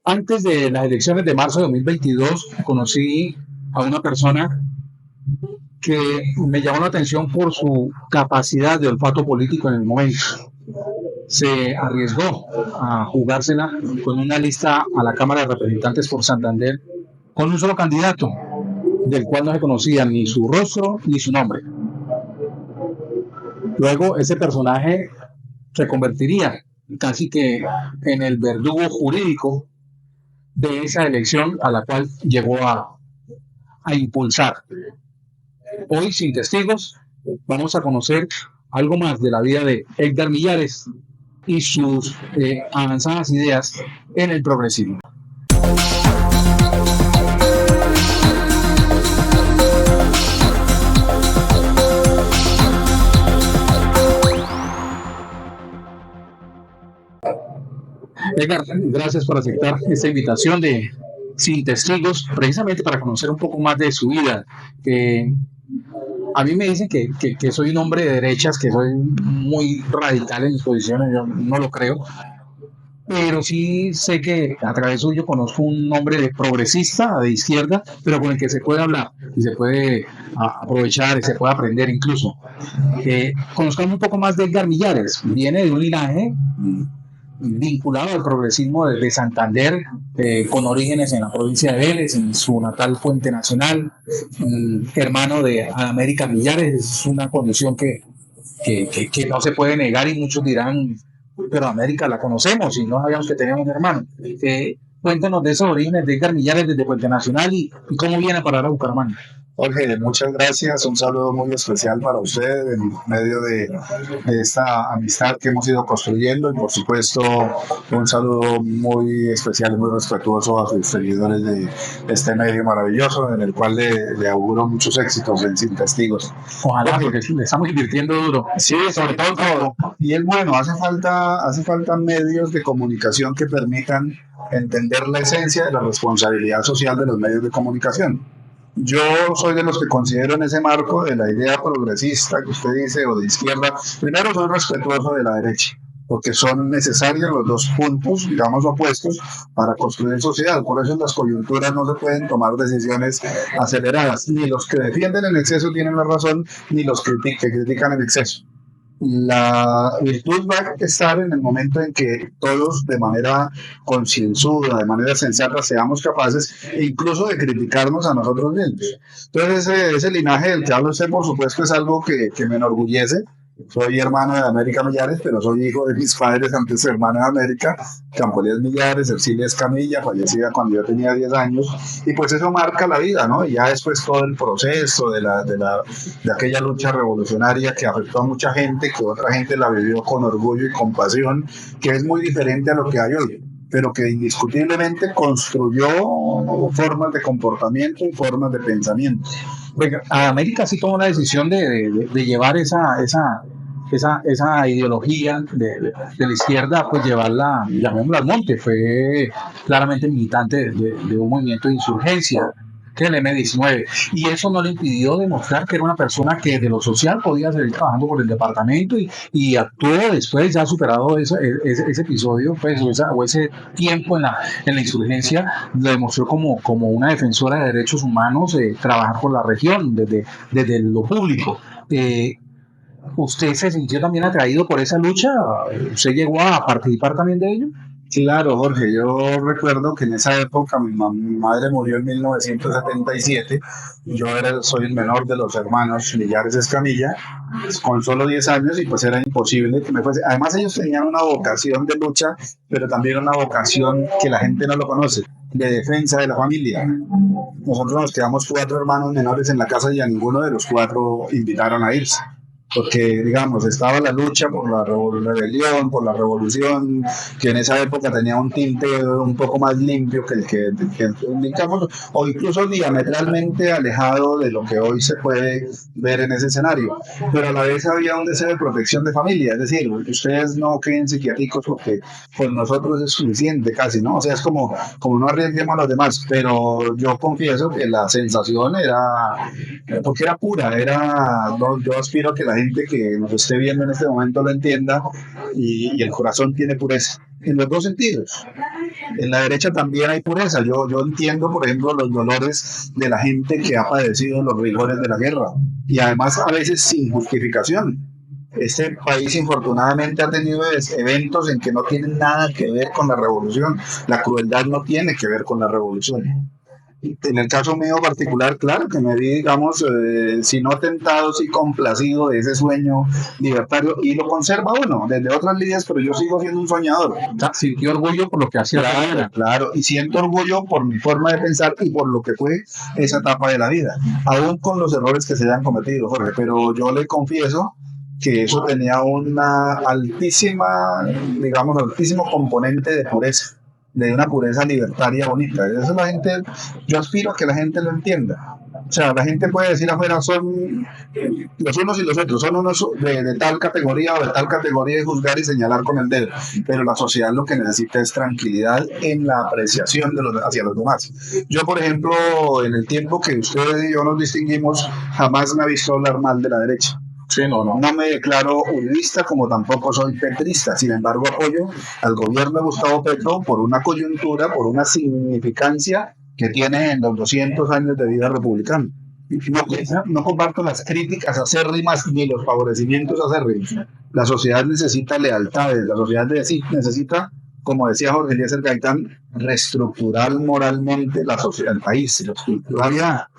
Antes de las elecciones de marzo de 2022, conocí a una persona que me llamó la atención por su capacidad de olfato político en el momento. Se arriesgó a jugársela con una lista a la Cámara de Representantes por Santander con un solo candidato, del cual no se conocía ni su rostro ni su nombre. Luego ese personaje se convertiría casi que en el verdugo jurídico de esa elección a la cual llegó a impulsar. Hoy, sin testigos, vamos a conocer algo más de la vida de Edgar Millares y sus avanzadas ideas en el progresismo. Edgar, gracias por aceptar esta invitación de Sin Testigos, precisamente para conocer un poco más de su vida. A mí me dicen que soy un hombre de derechas, que soy muy radical en mis posiciones, yo no lo creo, pero sí sé que a través suyo conozco un hombre de progresista, de izquierda, pero con el que se puede hablar y se puede aprovechar y se puede aprender incluso. Conozcamos un poco más de Edgar Millares, viene de un linaje vinculado al progresismo de Santander, con orígenes en la provincia de Vélez, en su natal Puente Nacional, hermano de América Millares. Es una condición que no se puede negar y muchos dirán, pero América la conocemos y no sabíamos que teníamos un hermano. Cuéntanos de esos orígenes de Edgar Millares desde Puente Nacional y cómo viene a parar a Bucaramanga. Jorge, muchas gracias. Un saludo muy especial para usted en medio de esta amistad que hemos ido construyendo y, por supuesto, un saludo muy especial y muy respetuoso a sus seguidores de este medio maravilloso en el cual le auguro muchos éxitos en Sin Testigos. Ojalá, porque le estamos invirtiendo duro. Sí, sobre todo. Y es bueno, hace falta medios de comunicación que permitan entender la esencia de la responsabilidad social de los medios de comunicación. Yo soy de los que considero en ese marco de la idea progresista que usted dice o de izquierda, primero soy respetuoso de la derecha, porque son necesarios los dos puntos, digamos, opuestos para construir sociedad. Por eso en las coyunturas no se pueden tomar decisiones aceleradas. Ni los que defienden el exceso tienen la razón, ni los que critican el exceso. La virtud va a estar en el momento en que todos de manera concienzuda, de manera sensata, seamos capaces incluso de criticarnos a nosotros mismos. Entonces ese linaje del que habla usted, por supuesto, es algo que me enorgullece. Soy hermano de América Millares, pero soy hijo de mis padres, antes hermano de América, Campolías Millares, Ercilia Escamilla, fallecida cuando yo tenía 10 años, y pues eso marca la vida, ¿no? Y ya después todo el proceso de aquella lucha revolucionaria que afectó a mucha gente, que otra gente la vivió con orgullo y compasión, que es muy diferente a lo que hay hoy, pero que indiscutiblemente construyó formas de comportamiento y formas de pensamiento. Bueno, América sí tomó la decisión de llevar esa ideología de la izquierda, pues llevarla, llamémosla al monte. Fue claramente militante de un movimiento de insurgencia, que es el M-19, y eso no le impidió demostrar que era una persona que de lo social podía seguir trabajando por el departamento y actuó después, ya superado ese episodio, pues, o ese tiempo en la insurgencia, lo demostró como una defensora de derechos humanos, trabajar por la región desde lo público. ¿Usted se sintió también atraído por esa lucha? ¿Usted llegó a participar también de ello? Claro, Jorge, yo recuerdo que en esa época mi madre murió en 1977, yo soy el menor de los hermanos Millares Escamilla, con solo 10 años, y pues era imposible que me fuese. Además ellos tenían una vocación de lucha, pero también una vocación que la gente no lo conoce, de defensa de la familia. Nosotros nos quedamos 4 hermanos menores en la casa y a ninguno de los 4 invitaron a irse, porque, digamos, estaba la lucha por la rebelión, por la revolución, que en esa época tenía un tinte un poco más limpio que el que digamos, o incluso diametralmente alejado de lo que hoy se puede ver en ese escenario. Pero a la vez había un deseo de protección de familia, es decir, ustedes no queden psiquiátricos porque con nosotros es suficiente casi, ¿no? O sea, es como no arriesguemos a los demás, pero yo confieso que la sensación era, porque era pura, yo aspiro a que la gente que nos esté viendo en este momento lo entienda, y el corazón tiene pureza en los dos sentidos. En la derecha también hay pureza. Yo entiendo, por ejemplo, los dolores de la gente que ha padecido los rigores de la guerra y además a veces sin justificación. Este país infortunadamente ha tenido eventos en que no tienen nada que ver con la revolución. La crueldad no tiene que ver con la revolución. En el caso mío particular, claro que me vi, digamos, si no tentado, sí complacido de ese sueño libertario y lo conserva uno desde otras líneas, pero yo sigo siendo un soñador. O sea, sintió orgullo por lo que hacía. Claro, claro, y siento orgullo por mi forma de pensar y por lo que fue esa etapa de la vida, aún con los errores que se hayan cometido, Jorge, pero yo le confieso que eso tenía una altísima, digamos, altísimo componente de pureza, de una pureza libertaria bonita. Eso la gente, yo aspiro a que la gente lo entienda. O sea, la gente puede decir afuera son los unos y los otros, son unos de tal categoría o de tal categoría, y juzgar y señalar con el dedo, pero la sociedad lo que necesita es tranquilidad en la apreciación de hacia los demás. Yo, por ejemplo, en el tiempo que ustedes y yo nos distinguimos, jamás me he visto hablar mal de la derecha. Sí, no. No me declaro uribista como tampoco soy petrista, sin embargo apoyo al gobierno de Gustavo Petro por una coyuntura, por una significancia que tiene en los 200 años de vida republicana. No comparto las críticas acérrimas ni los favorecimientos acérrimos. La sociedad necesita lealtades, la sociedad necesita, como decía Jorge Eliezer Gaitán, reestructurar moralmente la sociedad, el país.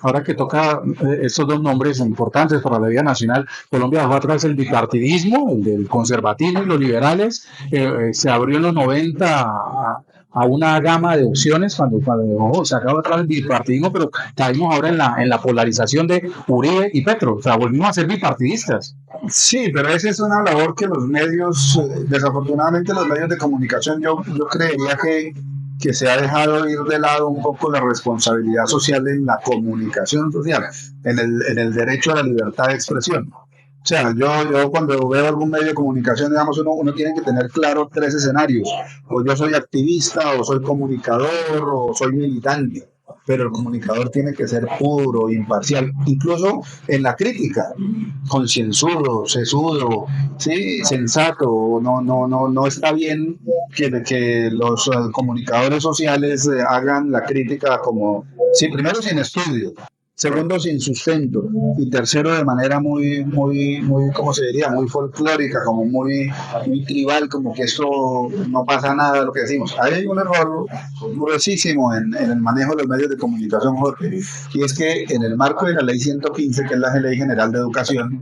Ahora que toca estos dos nombres importantes para la vida nacional, Colombia dejó atrás el bipartidismo, el del conservatismo y los liberales, se abrió en los 90 a una gama de opciones cuando se acabó atrás el bipartidismo, pero caímos ahora en la polarización de Uribe y Petro, o sea, volvimos a ser bipartidistas. Sí, pero esa es una labor que los medios, desafortunadamente los medios de comunicación, yo creería que se ha dejado ir de lado un poco la responsabilidad social en la comunicación social, en el derecho a la libertad de expresión. O sea, yo cuando veo algún medio de comunicación, digamos, uno tiene que tener claro tres escenarios. O yo soy activista, o soy comunicador, o soy militante. Pero el comunicador tiene que ser puro, imparcial, incluso en la crítica, concienzudo, sesudo, ¿sí? Sensato. No está bien que los comunicadores sociales hagan la crítica como, sí, primero sin estudio, segundo sin sustento y tercero de manera muy, ¿cómo se diría? Muy folclórica, como muy tribal, como que esto no pasa nada de lo que decimos. Ahí hay un error gruesísimo en el manejo de los medios de comunicación, Jorge, y es que en el marco de la ley 115, que es la Ley General de Educación,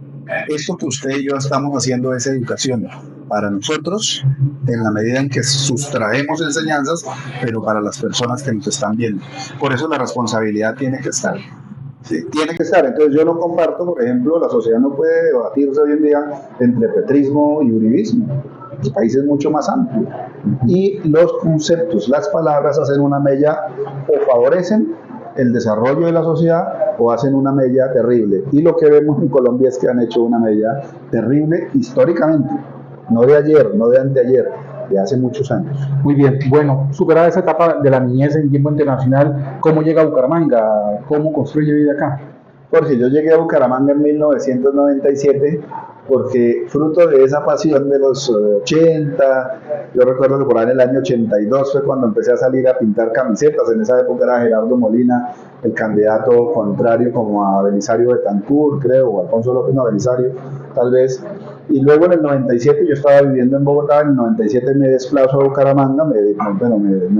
esto que usted y yo estamos haciendo es educación para nosotros, en la medida en que sustraemos enseñanzas, pero para las personas que nos están viendo. Por eso la responsabilidad tiene que estar. Sí, tiene que estar. Entonces yo no comparto, por ejemplo, la sociedad no puede debatirse hoy en día entre petrismo y uribismo. El país es mucho más amplio. Y los conceptos, las palabras hacen una mella o favorecen el desarrollo de la sociedad o hacen una mella terrible. Y lo que vemos en Colombia es que han hecho una mella terrible históricamente. No de ayer, no de anteayer, de hace muchos años. Muy bien, bueno, superada esa etapa de la niñez en tiempo internacional, ¿cómo llega a Bucaramanga? ¿Cómo construye vida acá? Jorge, yo llegué a Bucaramanga en 1997 porque fruto de esa pasión de los 80, yo recuerdo que por ahí en el año 82 fue cuando empecé a salir a pintar camisetas. En esa época era Gerardo Molina el candidato contrario como a Belisario Betancur, creo, o Alfonso López, no, Belisario, tal vez. Y luego en el 97 yo estaba viviendo en Bogotá, en el 97 me desplazo a Bucaramanga, me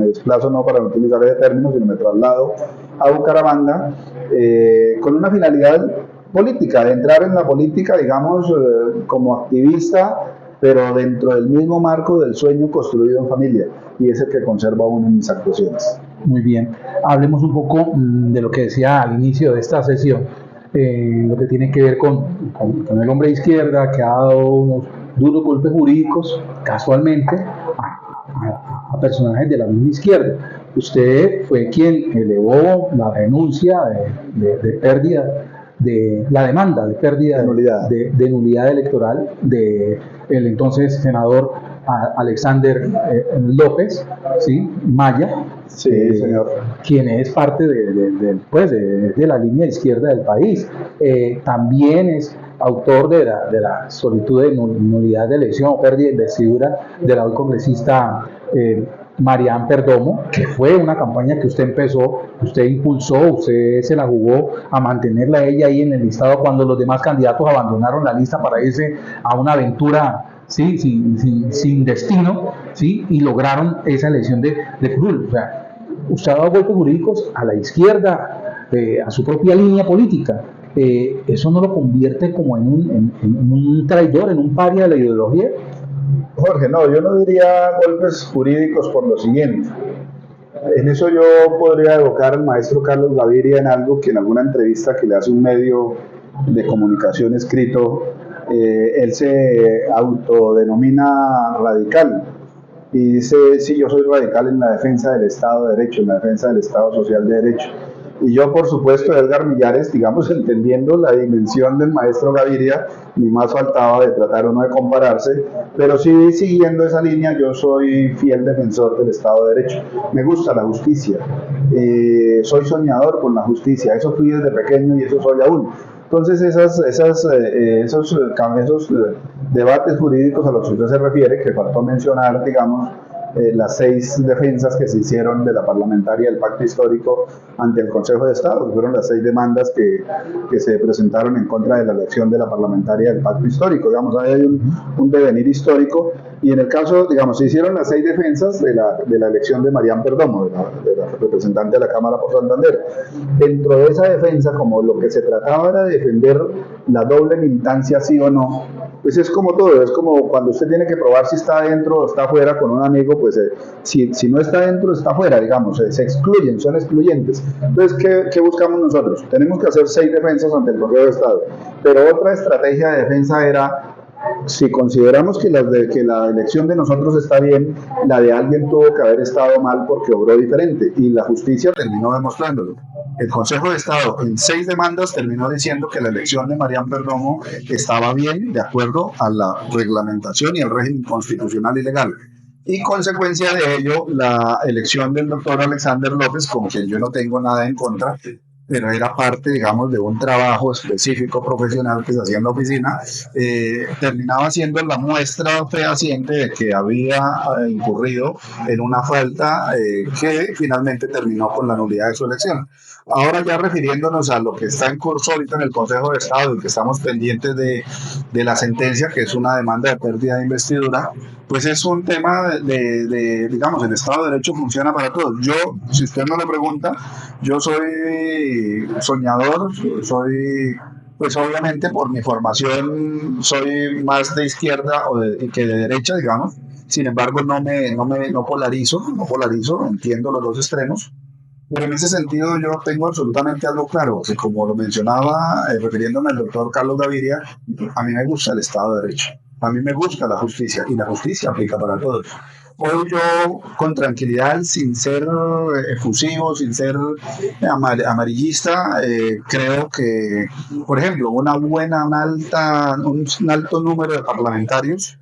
desplazo no para no utilizar ese término, sino me traslado a Bucaramanga con una finalidad política, de entrar en la política, digamos, como activista, pero dentro del mismo marco del sueño construido en familia, y es el que conserva uno en mis actuaciones. Muy bien, hablemos un poco de lo que decía al inicio de esta sesión, lo que tiene que ver con el hombre de izquierda que ha dado unos duros golpes jurídicos, casualmente, a personajes de la misma izquierda. Usted fue quien elevó la denuncia de pérdida, de la demanda de pérdida de nulidad electoral de el entonces senador Alexander López, ¿sí? Maya, sí, señor. Quien es parte de la línea izquierda del país. También es autor de la solicitud de nulidad de elección o pérdida de investidura de la hoy congresista Marián Perdomo, que fue una campaña que usted empezó, usted impulsó, usted se la jugó a mantenerla ella ahí en el listado cuando los demás candidatos abandonaron la lista para irse a una aventura, ¿sí? sin destino, ¿sí? Y lograron esa elección de curul. O sea, usted ha dado golpes jurídicos a la izquierda, a su propia línea política. ¿Eso no lo convierte como en un traidor, en un paria de la ideología? Jorge, no, yo no diría golpes jurídicos por lo siguiente. En eso yo podría evocar al maestro Carlos Gaviria en algo que en alguna entrevista que le hace un medio de comunicación escrito, él se autodenomina radical y dice, sí, yo soy radical en la defensa del Estado de Derecho, en la defensa del Estado Social de Derecho. Y yo, por supuesto, Edgar Millares, digamos, entendiendo la dimensión del maestro Gaviria, ni más faltaba de tratar uno de compararse, pero sí siguiendo esa línea, yo soy fiel defensor del Estado de Derecho. Me gusta la justicia, soy soñador con la justicia, eso fui desde pequeño y eso soy aún. Entonces, esos debates jurídicos a los que usted se refiere, que faltó mencionar, digamos, las 6 defensas que se hicieron de la parlamentaria del Pacto Histórico ante el Consejo de Estado, que fueron las 6 demandas que se presentaron en contra de la elección de la parlamentaria del Pacto Histórico. Digamos, ahí hay un devenir histórico, y en el caso, digamos, se hicieron las 6 defensas de la elección de Marián Perdomo, de la representante de la Cámara por Santander. Dentro de esa defensa, como lo que se trataba era de defender la doble militancia, sí o no, pues es como todo, es como cuando usted tiene que probar si está dentro o está afuera con un amigo, pues si no está dentro, está afuera, digamos, se excluyen, son excluyentes. Entonces, ¿qué buscamos nosotros? Tenemos que hacer 6 defensas ante el Consejo de Estado, pero otra estrategia de defensa era, si consideramos que la elección de nosotros está bien, la de alguien tuvo que haber estado mal porque obró diferente, y la justicia terminó demostrándolo. El Consejo de Estado en 6 demandas terminó diciendo que la elección de Marián Perdomo estaba bien de acuerdo a la reglamentación y el régimen constitucional y legal. Y consecuencia de ello, la elección del doctor Alexander López, con quien yo no tengo nada en contra, pero era parte, digamos, de un trabajo específico profesional que se hacía en la oficina, terminaba siendo la muestra fehaciente de que había incurrido en una falta que finalmente terminó con la nulidad de su elección. Ahora, ya refiriéndonos a lo que está en curso ahorita en el Consejo de Estado y que estamos pendientes de la sentencia, que es una demanda de pérdida de investidura, pues es un tema digamos, el Estado de Derecho funciona para todos. Yo, si usted no me pregunta, yo soy soñador, pues obviamente por mi formación soy más de izquierda que de derecha, digamos. Sin embargo, no polarizo, entiendo los dos extremos. Pero en ese sentido yo tengo absolutamente algo claro, que como lo mencionaba, refiriéndome al doctor Carlos Gaviria, a mí me gusta el Estado de Derecho, a mí me gusta la justicia, y la justicia aplica para todos. Hoy yo, con tranquilidad, sin ser efusivo, sin ser amarillista, creo que, por ejemplo, un alto número de parlamentarios,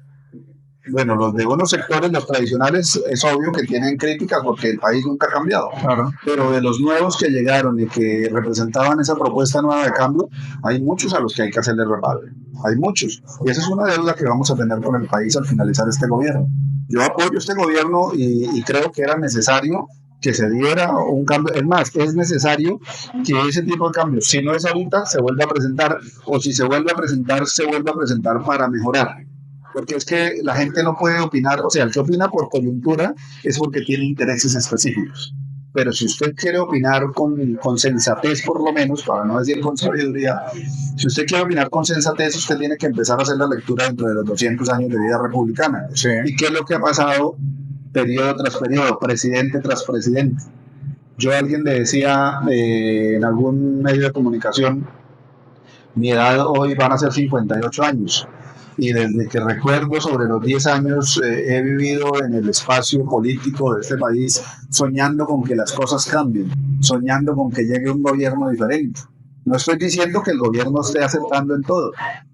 bueno, los de unos sectores, los tradicionales, es obvio que tienen críticas porque el país nunca ha cambiado. Claro. Pero de los nuevos que llegaron y que representaban esa propuesta nueva de cambio, hay muchos a los que hay que hacerle reparo. Hay muchos. Y esa es una deuda que vamos a tener con el país al finalizar este gobierno. Yo apoyo este gobierno y creo que era necesario que se diera un cambio. Es más, es necesario que ese tipo de cambios, si no es ahorita, se vuelva a presentar, o si se vuelve a presentar, se vuelva a presentar para mejorar. Porque es que la gente no puede opinar, o sea, el que opina por coyuntura es porque tiene intereses específicos. Pero si usted quiere opinar con sensatez, por lo menos, para no decir con sabiduría, si usted quiere opinar con sensatez, usted tiene que empezar a hacer la lectura dentro de los 200 años de vida republicana. Sí. ¿Y qué es lo que ha pasado periodo tras periodo, presidente tras presidente? Yo a alguien le decía en algún medio de comunicación, mi edad hoy van a ser 58 años. Y desde que recuerdo, sobre los 10 años, he vivido en el espacio político de este país soñando con que las cosas cambien, soñando con que llegue un gobierno diferente. No estoy diciendo que el gobierno esté acertando en todo,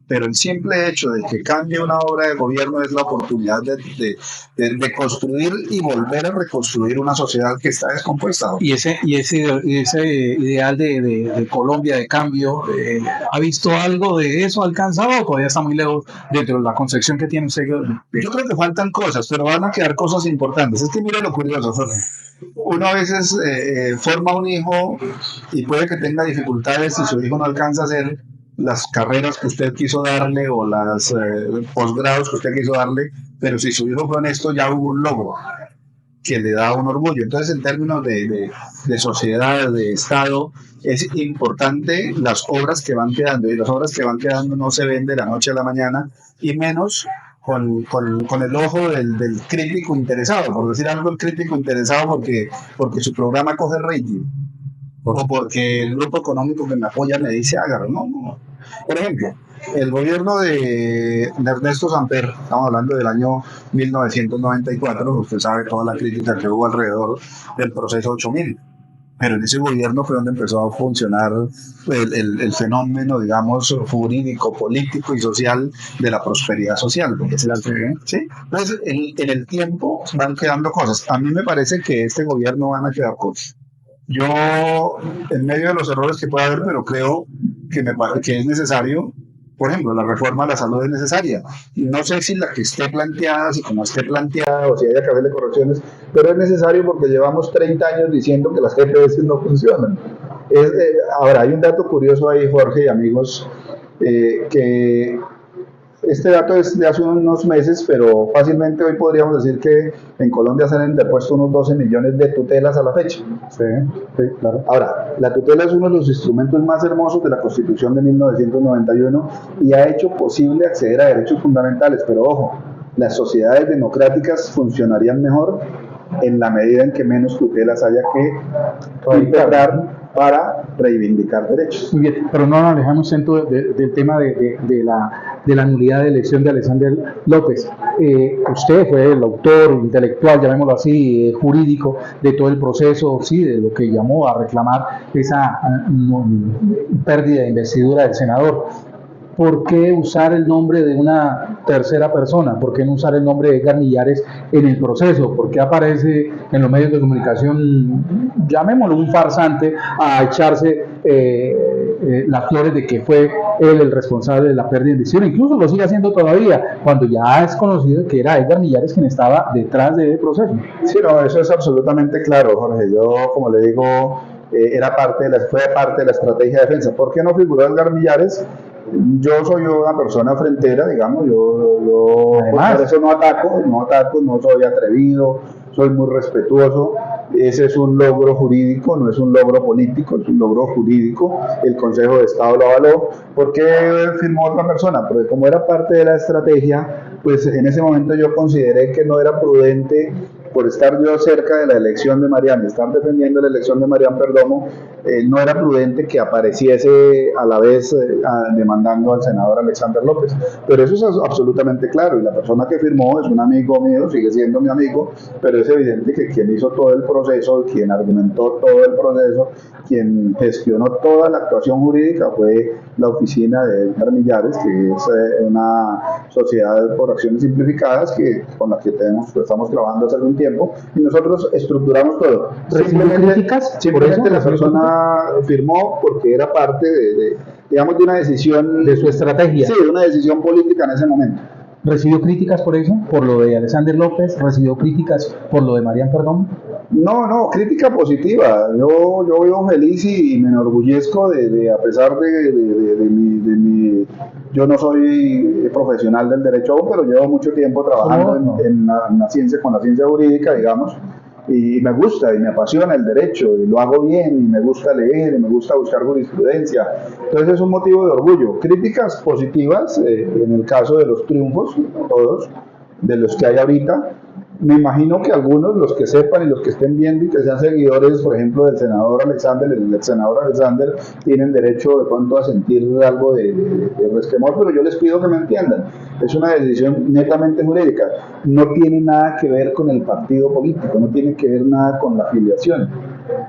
pero el simple hecho de que cambie una obra de gobierno es la oportunidad de construir y volver a reconstruir una sociedad que está descompuesta. Ese ideal de Colombia de cambio, ¿ha visto algo de eso alcanzado o todavía está muy lejos dentro de la concepción que tiene usted? Yo creo que faltan cosas, pero van a quedar cosas importantes. Es que mire lo curioso, Jorge. Uno a veces forma un hijo y puede que tenga dificultades si su hijo no alcanza a hacer las carreras que usted quiso darle o los posgrados que usted quiso darle, pero si su hijo fue honesto ya hubo un logro que le da un orgullo. Entonces, en términos de sociedad, de Estado, es importante las obras que van quedando, y las obras que van quedando no se ven de la noche a la mañana, y menos con el ojo del crítico interesado, por decir algo, el crítico interesado porque su programa coge rating, o porque el grupo económico que me apoya me dice hágalo. No. Por ejemplo, el gobierno de Ernesto Samper, estamos hablando del año 1994, usted sabe toda la crítica que hubo alrededor del proceso 8000, pero en ese gobierno fue donde empezó a funcionar el fenómeno, digamos, jurídico, político y social de la prosperidad social. ¿Sí? Entonces, en el tiempo van quedando cosas. A mí me parece que este gobierno van a quedar cosas. Yo, en medio de los errores que pueda haber, pero creo que es necesario. Por ejemplo, la reforma a la salud es necesaria. No sé si la que esté planteada, si como esté planteada o si haya que hacerle correcciones, pero es necesario porque llevamos 30 años diciendo que las GPS no funcionan. Ahora, hay un dato curioso ahí, Jorge y amigos, que este dato es de hace unos meses, pero fácilmente hoy podríamos decir que en Colombia se han interpuesto unos 12 millones de tutelas a la fecha. Sí, claro. Ahora, la tutela es uno de los instrumentos más hermosos de la Constitución de 1991 y ha hecho posible acceder a derechos fundamentales, pero ojo, las sociedades democráticas funcionarían mejor en la medida en que menos tutelas haya que integrar para reivindicar derechos. Muy bien, pero no nos alejamos tanto del tema de la nulidad de elección de Alexander López. Usted fue el autor intelectual, llamémoslo así, jurídico, de todo el proceso, sí, de lo que llamó a reclamar esa pérdida de investidura del senador. ¿Por qué usar el nombre de una tercera persona? ¿Por qué no usar el nombre de Edgar Millares en el proceso? ¿Por qué aparece en los medios de comunicación, llamémoslo un farsante, a echarse las flores de que fue él el responsable de la pérdida de investidura? Incluso lo sigue haciendo todavía, cuando ya es conocido que era Edgar Millares quien estaba detrás del proceso. Sí, no, eso es absolutamente claro, Jorge. Yo, como le digo, fue parte de la estrategia de defensa. ¿Por qué no figuró Edgar Millares? Yo soy una persona frentera, digamos, yo por eso no ataco, no soy atrevido, soy muy respetuoso. Ese es un logro jurídico, no es un logro político, es un logro jurídico. El Consejo de Estado lo avaló. ¿Por qué firmó otra persona? Porque como era parte de la estrategia, pues en ese momento yo consideré que no era prudente, por estar yo cerca de la elección de Mariam, estar defendiendo la elección de Mariam Perdomo, no era prudente que apareciese a la vez demandando al senador Alexander López. Pero eso es absolutamente claro, y la persona que firmó es un amigo mío, sigue siendo mi amigo, pero es evidente que quien hizo todo el proceso, quien argumentó todo el proceso, quien gestionó toda la actuación jurídica fue la oficina de Edgar Millares, que es una sociedad por acciones simplificadas con la que estamos trabajando hace algún tiempo, y nosotros estructuramos todo. Simplemente la persona firmó porque era parte digamos, de una decisión de su estrategia. Sí, de una decisión política en ese momento. ¿Recibió críticas por eso? ¿Por lo de Alexander López? ¿Recibió críticas por lo de Mariam Perdomo? No, crítica positiva. Yo vivo feliz y me enorgullezco a pesar de mi... Yo no soy profesional del derecho aún, pero llevo mucho tiempo trabajando en la ciencia, con la ciencia jurídica, digamos, y me gusta y me apasiona el derecho y lo hago bien y me gusta leer y me gusta buscar jurisprudencia. Entonces es un motivo de orgullo. Críticas positivas en el caso de los triunfos, todos, de los que hay ahorita. Me imagino que algunos, los que sepan y los que estén viendo y que sean seguidores, por ejemplo, del senador Alexander, el ex senador Alexander, tienen derecho de pronto a sentir algo de resquemor, pero yo les pido que me entiendan. Es una decisión netamente jurídica. No tiene nada que ver con el partido político, no tiene que ver nada con la afiliación.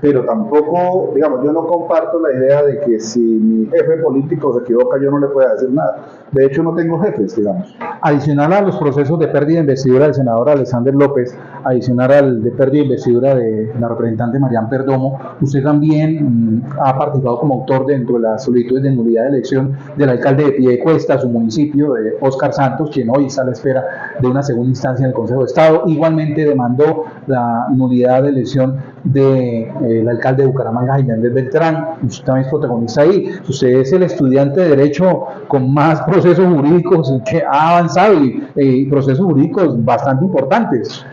pero tampoco, digamos, yo no comparto la idea de que si mi jefe político se equivoca yo no le pueda decir nada. De hecho, no tengo jefes, digamos. Adicional a los procesos de pérdida de investidura del senador Alexander López, adicional al de pérdida de investidura de la representante Marian Perdomo, usted también ha participado como autor dentro de las solicitudes de nulidad de elección del alcalde de Piedecuesta, su municipio, de Óscar Santos, quien hoy está a la espera de una segunda instancia en el Consejo de Estado. Igualmente demandó la nulidad de elección del alcalde de Bucaramanga, Jaime Andrés Beltrán. Usted también es protagonista ahí. Usted es el estudiante de Derecho con más procesos jurídicos que ha avanzado y procesos jurídicos bastante importantes.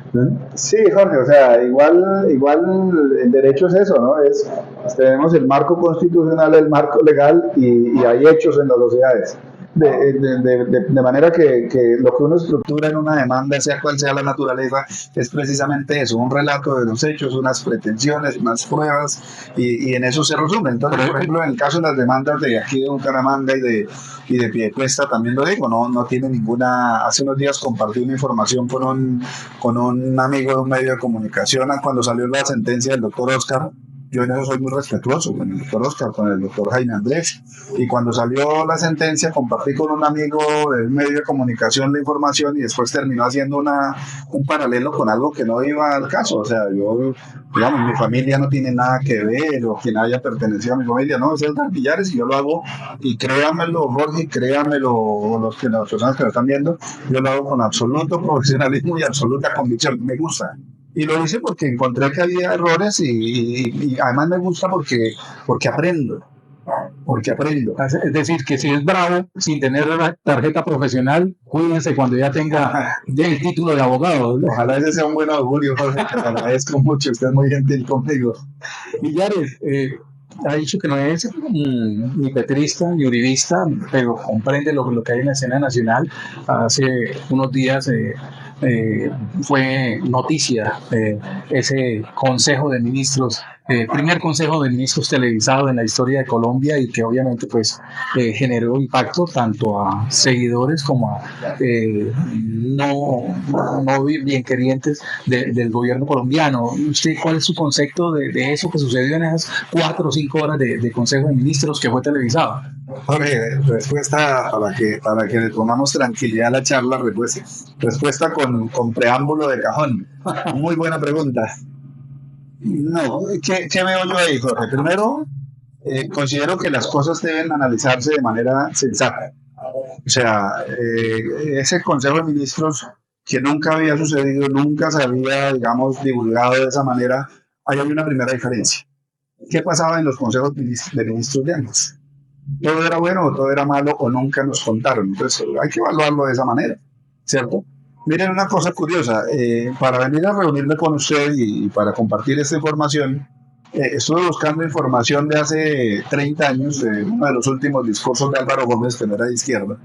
Sí, Jorge, o sea, igual el derecho es eso, ¿no? Tenemos el marco constitucional, el marco legal y hay hechos en las sociedades. De manera que lo que uno estructura en una demanda, sea cual sea la naturaleza, es precisamente eso, un relato de los hechos, unas pretensiones, unas pruebas, y en eso se resume. Entonces, por ejemplo, en el caso de las demandas de aquí de Bucaramanga y de Piedecuesta, también lo digo, no tiene ninguna. Hace unos días compartí una información con un amigo de un medio de comunicación cuando salió la sentencia del doctor Oscar. Yo en eso soy muy respetuoso con el doctor Oscar, con el doctor Jaime Andrés. Y cuando salió la sentencia, compartí con un amigo del medio de comunicación la información y después terminó haciendo un paralelo con algo que no iba al caso. O sea, yo, digamos, mi familia no tiene nada que ver, o quien haya pertenecido a mi familia, no, es Edgar Villares y yo lo hago. Y créanmelo, Jorge, créanmelo, las personas que lo están viendo, yo lo hago con absoluto profesionalismo y absoluta convicción. Me gusta. Y lo hice porque encontré que había errores y además me gusta porque aprendo. Porque aprendo. Es decir, que si es bravo, sin tener la tarjeta profesional, cuídense cuando ya tenga el título de abogado. Ojalá ese sea un buen augurio, Jorge. Te agradezco mucho, usted es muy gentil conmigo. Villares, ha dicho que no es ni petrista ni uribista, pero comprende lo que hay en la escena nacional. Hace unos días fue noticia ese Consejo de Ministros, primer Consejo de Ministros televisado en la historia de Colombia y que obviamente pues generó impacto tanto a seguidores como a no bien querientes del gobierno colombiano. ¿Usted cuál es su concepto de eso que sucedió en esas 4 o 5 horas de Consejo de Ministros que fue televisado? Jorge, respuesta para que le pongamos tranquilidad a la charla, respuesta con preámbulo de cajón. Muy buena pregunta. No, ¿qué veo yo ahí, Jorge? Primero, considero que las cosas deben analizarse de manera sensata. O sea, ese Consejo de Ministros que nunca había sucedido, nunca se había, digamos, divulgado de esa manera, ahí hay una primera diferencia. ¿Qué pasaba en los consejos de ministros de antes? Todo era bueno o todo era malo o nunca nos contaron. Entonces hay que evaluarlo de esa manera, ¿cierto? Miren una cosa curiosa, para venir a reunirme con usted y para compartir esta información, estuve buscando información de hace 30 años, de uno de los últimos discursos de Álvaro Gómez, que no era de izquierda,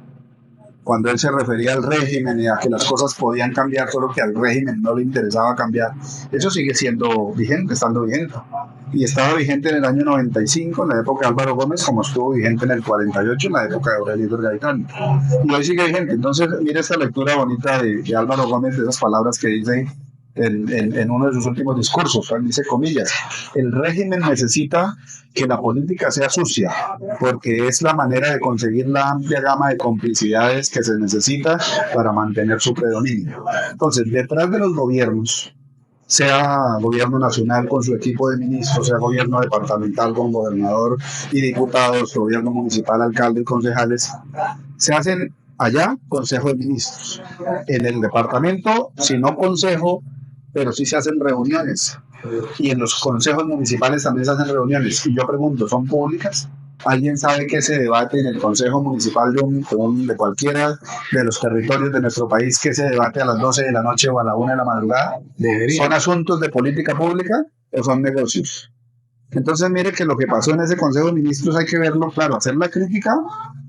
cuando él se refería al régimen y a que las cosas podían cambiar, solo que al régimen no le interesaba cambiar. Eso sigue siendo vigente, estando vigente. Y estaba vigente en el año 95, en la época de Álvaro Gómez, como estuvo vigente en el 48, en la época de Aurelio Gaitán. Y hoy sigue vigente. Entonces, mire esta lectura bonita de Álvaro Gómez, de esas palabras que dice en uno de sus últimos discursos. Dice, comillas, el régimen necesita que la política sea sucia, porque es la manera de conseguir la amplia gama de complicidades que se necesita para mantener su predominio. Entonces, detrás de los gobiernos, sea gobierno nacional con su equipo de ministros, sea gobierno departamental con gobernador y diputados, gobierno municipal, alcalde y concejales, se hacen allá consejo de ministros. En el departamento, si no consejo, pero sí se hacen reuniones. Y en los consejos municipales también se hacen reuniones. Y yo pregunto, ¿son públicas? ¿Alguien sabe qué se debate en el consejo municipal de cualquiera de los territorios de nuestro país, que se debate a las 12 de la noche o a la 1 de la madrugada? ¿Son asuntos de política pública o son negocios? Entonces mire que lo que pasó en ese Consejo de Ministros hay que verlo claro, hacer la crítica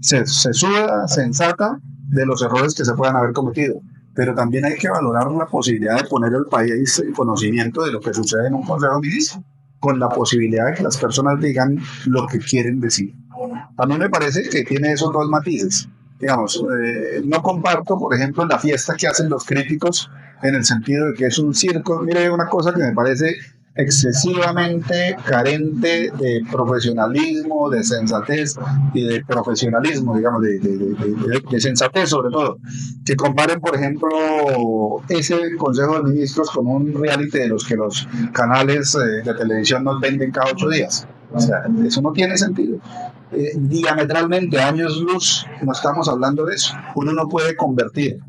sesuda, sensata de los errores que se puedan haber cometido, pero también hay que valorar la posibilidad de poner al país en conocimiento de lo que sucede en un Consejo de Ministros, con la posibilidad de que las personas digan lo que quieren decir. A mí me parece que tiene esos dos matices. Digamos, no comparto, por ejemplo, la fiesta que hacen los críticos en el sentido de que es un circo. Mire, una cosa que me parece excesivamente carente de profesionalismo, de sensatez y de profesionalismo, digamos, de sensatez sobre todo. Que comparen, por ejemplo, ese Consejo de Ministros con un reality de los que los canales de televisión nos venden cada 8 días. O sea, eso no tiene sentido. Diametralmente, años luz, no estamos hablando de eso. Uno no puede convertir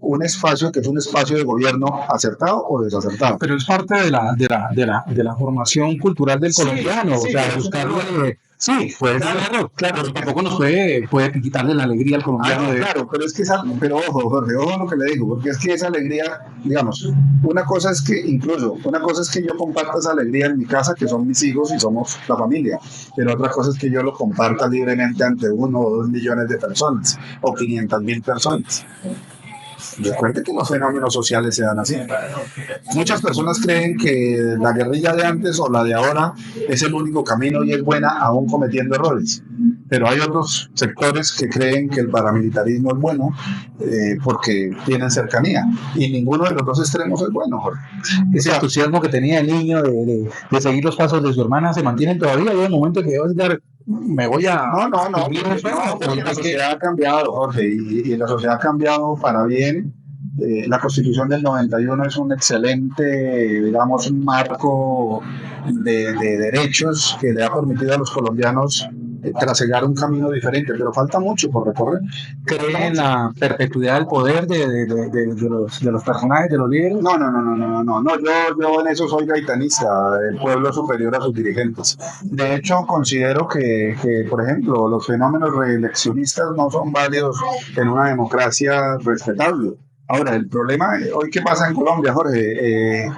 un espacio que es un espacio de gobierno acertado o desacertado. Pero es parte de la formación cultural del colombiano, sí, o sea, sí, buscarle, sí, puede ser un error, claro, pero tampoco nos puede quitarle la alegría al colombiano. No, claro, pero es que pero ojo, Jorge, ojo lo que le digo, porque es que esa alegría, digamos, una cosa es que yo comparta esa alegría en mi casa, que son mis hijos y somos la familia, pero otra cosa es que yo lo comparta libremente ante 1 o 2 millones de personas, o 500.000 personas. Recuerde que los fenómenos sociales se dan así. Muchas personas creen que la guerrilla de antes o la de ahora es el único camino y es buena aún cometiendo errores. Pero hay otros sectores que creen que el paramilitarismo es bueno porque tienen cercanía. Y ninguno de los dos extremos es bueno, Jorge. Ese entusiasmo que tenía el niño de seguir los pasos de su hermana se mantiene todavía. Hay un momento que me voy a... No, porque la sociedad ha cambiado, Jorge, y la sociedad ha cambiado para bien. La Constitución del 91 es un excelente, digamos, un marco de derechos que le ha permitido a los colombianos trasegar un camino diferente, pero falta mucho por recorrer. ¿Creen en la perpetuidad del poder de los personajes, de los líderes? No, yo en eso soy gaitanista, el pueblo es superior a sus dirigentes. De hecho, considero que, por ejemplo, los fenómenos reeleccionistas no son válidos en una democracia respetable. Ahora, el problema, hoy qué pasa en Colombia, Jorge,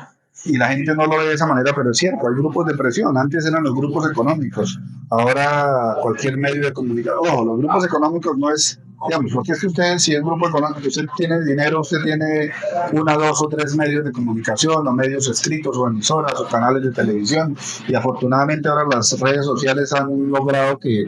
y la gente no lo ve de esa manera, pero es cierto, hay grupos de presión, antes eran los grupos económicos, ahora cualquier medio de comunicación, los grupos económicos no es, digamos, porque es que usted, si es grupo económico, usted tiene dinero, usted tiene 1, 2 o 3 medios de comunicación, o medios escritos, o emisoras, o canales de televisión, y afortunadamente ahora las redes sociales han logrado que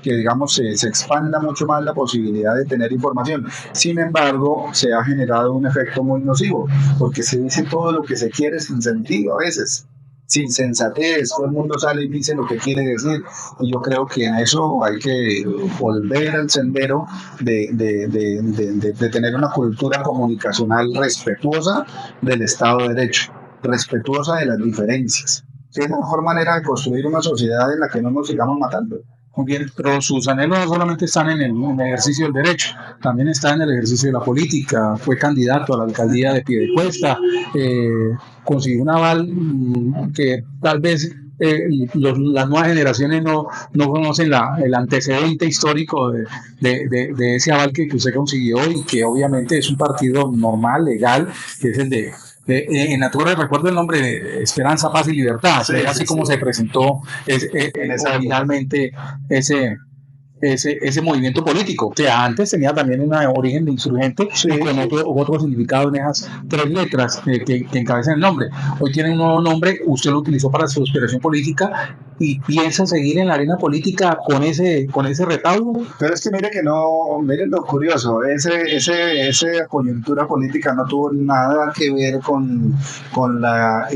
digamos se expanda mucho más la posibilidad de tener información. Sin embargo, se ha generado un efecto muy nocivo, porque se dice todo lo que se quiere sin sentido a veces, sin sensatez, todo el mundo sale y dice lo que quiere decir, y yo creo que en eso hay que volver al sendero de tener una cultura comunicacional respetuosa del Estado de Derecho, respetuosa de las diferencias. Es la mejor manera de construir una sociedad en la que no nos sigamos matando. Muy bien, pero sus anhelos no solamente están en el ejercicio del derecho, también está en el ejercicio de la política. Fue candidato a la alcaldía de Piedecuesta, consiguió un aval que tal vez las nuevas generaciones no conocen el antecedente histórico de ese aval que usted consiguió, y que obviamente es un partido normal, legal, que es el de... en la torre recuerdo el nombre de Esperanza, Paz y Libertad, así como se presentó finalmente ese movimiento político, que antes tenía también un origen de insurgente, y con otro significado en esas 3 letras que encabezan el nombre. Hoy tiene un nuevo nombre, usted lo utilizó para su aspiración política y piensa seguir en la arena política con ese retablo. Pero es que miren lo curioso, esa coyuntura política no tuvo nada que ver con la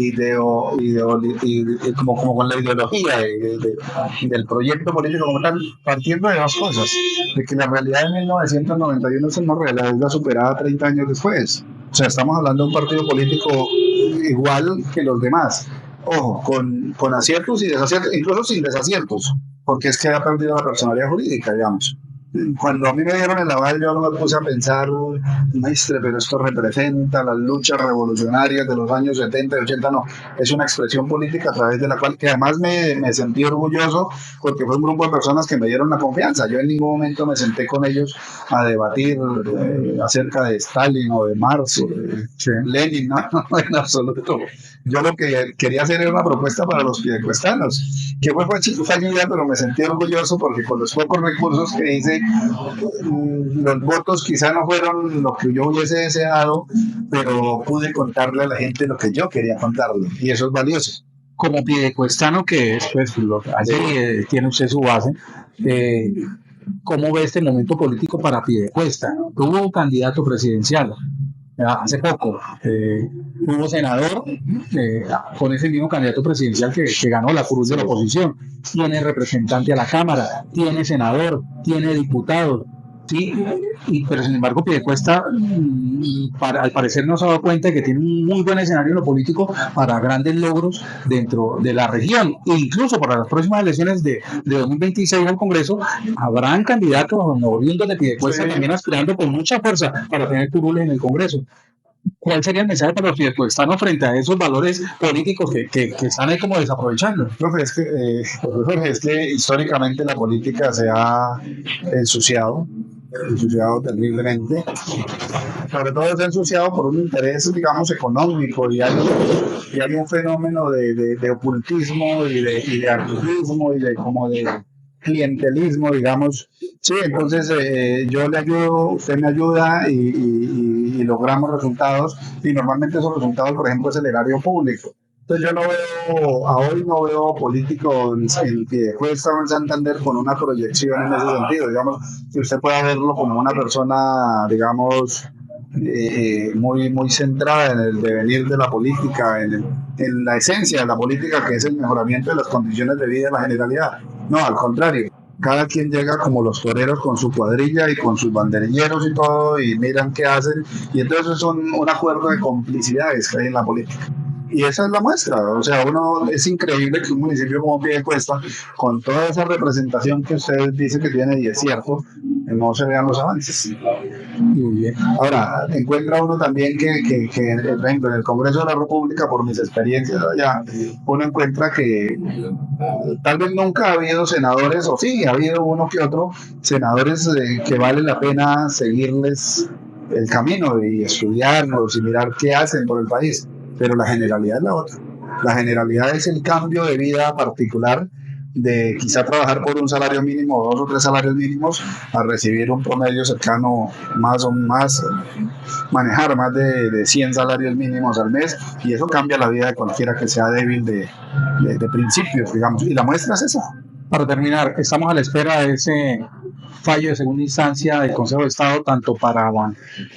como con la ideología del proyecto político como tal, partiendo de 2 cosas, de que la realidad de 1991 es una realidad superada 30 años después. O sea, estamos hablando de un partido político igual que los demás. Ojo, con aciertos y desaciertos, incluso sin desaciertos, porque es que ha perdido la personalidad jurídica, digamos. Cuando a mí me dieron el aval, yo no me puse a pensar, maestre, pero esto representa las luchas revolucionarias de los años 70 y 80, no, es una expresión política a través de la cual, que además me sentí orgulloso, porque fue un grupo de personas que me dieron la confianza. Yo en ningún momento me senté con ellos a debatir acerca de Stalin o de Marx o de Lenin, no, en absoluto. Yo lo que quería hacer era una propuesta para los piedecuestanos, que fue fallida, pero me sentí orgulloso porque con los pocos recursos que hice, los votos quizá no fueron lo que yo hubiese deseado, pero pude contarle a la gente lo que yo quería contarle, y eso es valioso. Como piedecuestano que es, pues, allí tiene usted su base, ¿cómo ve este momento político para Piedecuesta? Tuvo un candidato presidencial, hace poco, hubo senador con ese mismo candidato presidencial que ganó la curul de la oposición, tiene representante a la Cámara, tiene senador, tiene diputado. Sí, pero sin embargo Piedecuesta al parecer no se ha dado cuenta de que tiene un muy buen escenario en lo político para grandes logros dentro de la región, e incluso para las próximas elecciones de 2026 al Congreso habrán candidatos oriundos de Piedecuesta también aspirando con mucha fuerza para tener curules en el Congreso. ¿Cuál sería el mensaje para los piedecuestanos frente a esos valores políticos que están ahí como desaprovechando? Profe, es que históricamente la política se ha ensuciado terriblemente. Sobre todo se ha ensuciado por un interés, digamos, económico, y hay un fenómeno de ocultismo y de artificismo y de clientelismo, digamos. Sí, entonces yo le ayudo, usted me ayuda y logramos resultados, y normalmente esos resultados, por ejemplo, es el erario público. Entonces yo hoy no veo políticos en Piedecuesta o en Santander con una proyección en ese sentido, digamos, que usted pueda verlo como una persona, digamos, muy centrada en el devenir de la política, en la esencia de la política, que es el mejoramiento de las condiciones de vida de la generalidad. No, al contrario, cada quien llega como los toreros con su cuadrilla y con sus banderilleros y todo, y miran qué hacen, y entonces es un acuerdo de complicidades que hay en la política. Y esa es la muestra, o sea, es increíble que un municipio como Piedecuesta, con toda esa representación que usted dice que tiene, y es cierto, no se vean los avances. Muy bien. Ahora, encuentra uno también que por ejemplo, en el Congreso de la República, por mis experiencias allá, uno encuentra que tal vez nunca ha habido senadores, o sí, ha habido uno que otro, senadores que vale la pena seguirles el camino y estudiarlos y mirar qué hacen por el país. Pero la generalidad es la otra. La generalidad es el cambio de vida particular de quizá trabajar por un salario mínimo, 2 o 3 salarios mínimos, a recibir un promedio cercano más, manejar más de 100 salarios mínimos al mes, y eso cambia la vida de cualquiera que sea débil de principios, digamos. Y la muestra es esa. Para terminar, estamos a la espera de ese fallo de segunda instancia del Consejo de Estado, tanto para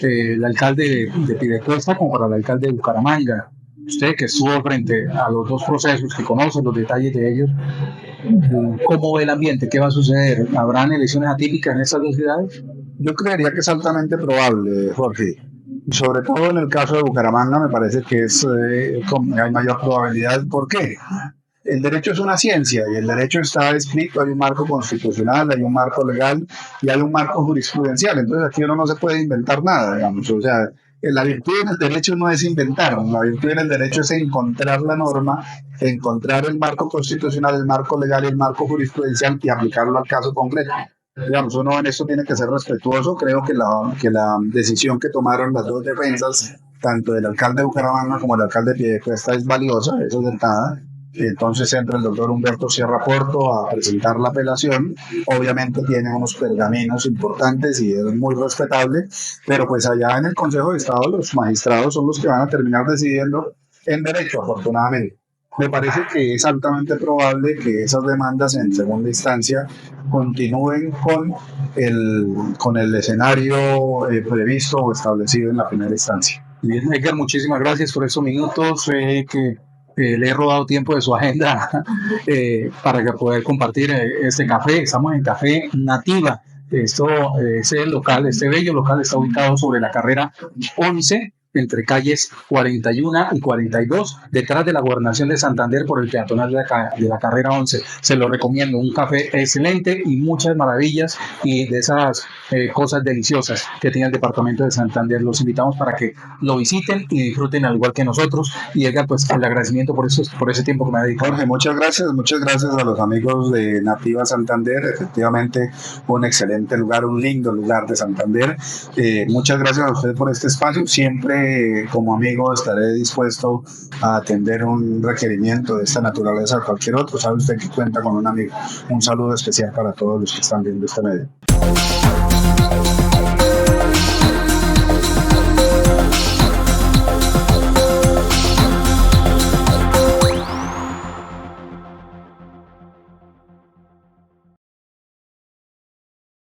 el alcalde de Piedecuesta como para el alcalde de Bucaramanga. Usted que estuvo frente a los dos procesos, que conoce los detalles de ellos, ¿cómo ve el ambiente? ¿Qué va a suceder? ¿Habrán elecciones atípicas en estas dos ciudades? Yo creería que es altamente probable, Jorge. Sobre todo en el caso de Bucaramanga me parece que hay mayor probabilidad. ¿Por qué? El derecho es una ciencia, y el derecho está escrito, hay un marco constitucional, hay un marco legal y hay un marco jurisprudencial. Entonces aquí uno no se puede inventar nada, digamos. O sea, la virtud en el derecho no es inventar, la virtud en el derecho es encontrar la norma, encontrar el marco constitucional, el marco legal y el marco jurisprudencial, y aplicarlo al caso concreto. Digamos, uno en esto tiene que ser respetuoso. Creo que la decisión que tomaron las dos defensas, tanto del alcalde de Bucaramanga como del alcalde de Piedecuesta, es valiosa, eso es de nada. Entonces entra el doctor Humberto Sierra Porto a presentar la apelación. Obviamente tiene unos pergaminos importantes y es muy respetable, pero pues allá en el Consejo de Estado los magistrados son los que van a terminar decidiendo en derecho, afortunadamente. Me parece que es altamente probable que esas demandas en segunda instancia continúen con el escenario previsto o establecido en la primera instancia. Bien, Edgar, muchísimas gracias por esos minutos que le he robado tiempo de su agenda para poder compartir este café. Estamos en Café Nativa. Este bello local está ubicado sobre la carrera 11, entre calles 41 y 42, detrás de la Gobernación de Santander, por el peatonal de la carrera 11. Se lo recomiendo, un café excelente y muchas maravillas y de esas cosas deliciosas que tiene el departamento de Santander. Los invitamos para que lo visiten y disfruten al igual que nosotros. Y Edgar, pues el agradecimiento por ese tiempo que me ha dedicado. Jorge, muchas gracias a los amigos de Nativa Santander. Efectivamente, un excelente lugar, un lindo lugar de Santander. Muchas gracias a ustedes por este espacio. Siempre como amigo estaré dispuesto a atender un requerimiento de esta naturaleza o cualquier otro. Sabe usted que cuenta con un amigo. Un saludo especial para todos los que están viendo este medio.